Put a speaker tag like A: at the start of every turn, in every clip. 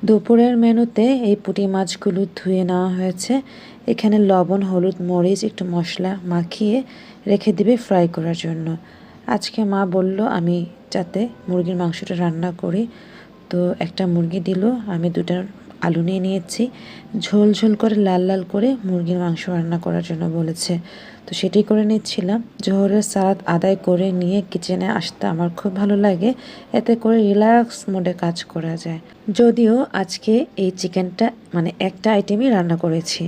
A: দুপুরের মেনুতে এই পুঁটি মাছগুলো ধুয়ে নেওয়া হয়েছে। এখানে লবণ, হলুদ, মরিচ, একটু মশলা মাখিয়ে রেখে দিবে ফ্রাই করার জন্য। আজকে মা বলল আমি যাতে মুরগির মাংসটা রান্না করি, তো একটা মুরগি দিল, আমি দুটা আলু নিয়ে নিয়েছি, ঝোল ঝোল করে লাল লাল করে মুরগির মাংস রান্না করার জন্য বলেছে। তো সেটাই করে নিচ্ছিলাম। জোহরের সালাদ আদায় করে নিয়ে কিচেনে আসতে আমার খুব ভালো লাগে, এতে করে রিল্যাক্স মোডে কাজ করা যায়। যদিও আজকে এই চিকেনটা মানে একটা আইটেমই রান্না করেছি।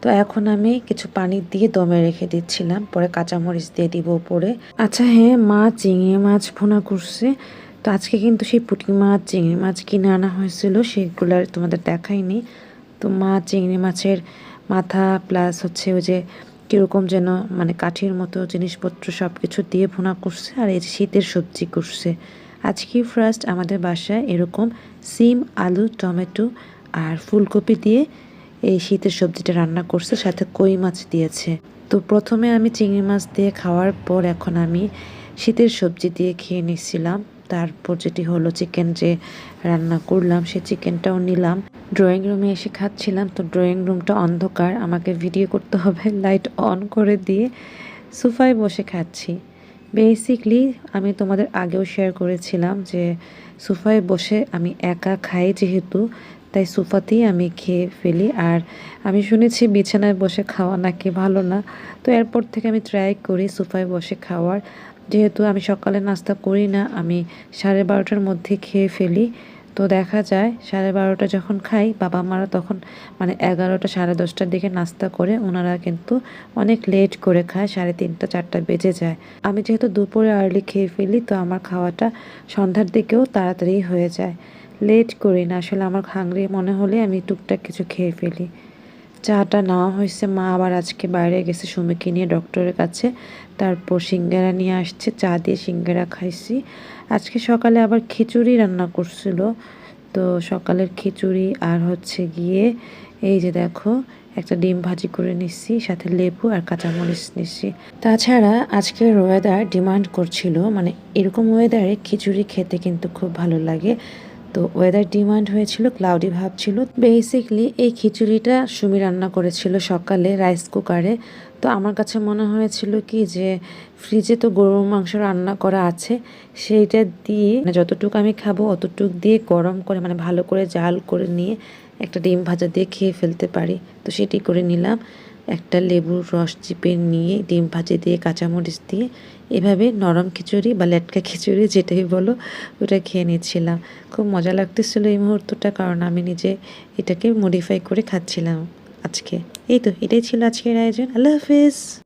A: তো এখন আমি কিছু পানি দিয়ে দমে রেখে দিচ্ছিলাম, পরে কাঁচামরিচ দিয়ে দিব উপরে। আচ্ছা হ্যাঁ, মা চিংড়ি মাছ ভুনা করছে। তো আজকে কিন্তু সেই পুঁটি মাছ, চিংড়ি মাছ কিনে আনা হয়েছিল, সেগুলো আর তোমাদের দেখাইনি। তো মা চিংড়ি মাছের মাথা প্লাস হচ্ছে ওই যে কীরকম যেন মানে কাঠির মতো জিনিসপত্র সব কিছু দিয়ে ভুনা করছে, আর এই যে শীতের সবজি করছে। আজকে ফার্স্ট আমাদের বাসায় এরকম সিম, আলু, টমেটো আর ফুলকপি দিয়ে এই শীতের সবজিটা রান্না করছে, সাথে কই মাছ দিয়েছে। তো প্রথমে আমি চিংড়ি মাছ দিয়ে খাওয়ার পর এখন আমি শীতের সবজি দিয়ে খেয়ে নিচ্ছিলাম। তারপর যেটি হলো চিকেন যে রান্না করলাম, সে চিকেনটাও নিলাম। ড্রয়িং রুমে এসে খাচ্ছিলাম। তো ড্রয়িং রুমটা অন্ধকার, আমাকে ভিডিও করতে হবে, লাইট অন করে দিয়ে সোফায় বসে খাচ্ছি। বেসিকলি আমি তোমাদের আগেও শেয়ার করেছিলাম যে সোফায় বসে আমি একা খাই যেহেতু, তাই সোফাতেই আমি খেয়ে ফেলি। আর আমি শুনেছি বিছানায় বসে খাওয়া নাকি ভালো না, তো এরপর থেকে আমি ট্রাই করি সোফায় বসে খাওয়ার। যেহেতু আমি সকালে নাস্তা করি না, আমি 12:30টার মধ্যে খেয়ে ফেলি। তো দেখা যায় 12:30 যখন খাই, বাবা মারা তখন মানে 11টা 10:30টার দিকে নাস্তা করে, ওনারা কিন্তু অনেক লেট করে খায়, 3:30 4টা বেজে যায়। আমি যেহেতু দুপুরে আর্লি খেয়ে ফেলি, তো আমার খাওয়াটা সন্ধ্যার দিকেও তাড়াতাড়ি হয়ে যায়, লেট করি না। আসলে আমার হাংরি মনে হলে আমি টুকটাক কিছু খেয়ে ফেলি। চাটা নেওয়া হয়েছে, মা আবার আজকে বাইরে গেছে সুমিকে নিয়ে ডক্টরের কাছে, তারপর সিঙ্গারা নিয়ে আসছে, চা দিয়ে সিঙ্গারা খাইছি। আজকে সকালে আবার খিচুড়ি রান্না করছিল, তো সকালের খিচুড়ি আর হচ্ছে গিয়ে এই যে দেখো একটা ডিম ভাজি করে নিচ্ছি, সাথে লেবু আর কাঁচামরিচ নিচ্ছি। তাছাড়া আজকের ওয়েদার ডিমান্ড করছিল, মানে এরকম ওয়েদারে খিচুড়ি খেতে কিন্তু খুব ভালো লাগে। তো ওয়েদার ডিমান্ড হয়েছিল, ক্লাউডি ভাব ছিল। বেসিকলি এই খিচুড়িটা সুমি রান্না করেছিল সকালে রাইস কুকারে। তো আমার কাছে মনে হয়েছিল কি যে ফ্রিজে তো গরুর মাংস রান্না করা আছে, সেইটা দিয়ে মানে যতটুকু আমি খাবো অতটুকু দিয়ে গরম করে মানে ভালো করে জাল করে নিয়ে একটা ডিম ভাজা দিয়ে খেয়ে ফেলতে পারি। তো সেটি করে নিলাম, একটা লেবুর রস চিপে নিয়ে ডিম ভাজি দিয়ে কাঁচামরিচ দিয়ে এভাবে নরম খিচুড়ি বা লেটকা খিচুড়ি যেটাই বলো ওটা খেয়ে নিচ্ছিলাম। খুব মজা লাগতেছিল এই মুহূর্তটা, কারণ আমি নিজে এটাকে মডিফাই করে খাচ্ছিলাম আজকে। এই তো এটাই ছিল আজকের আয়োজন। আল্লাহ হাফিজ।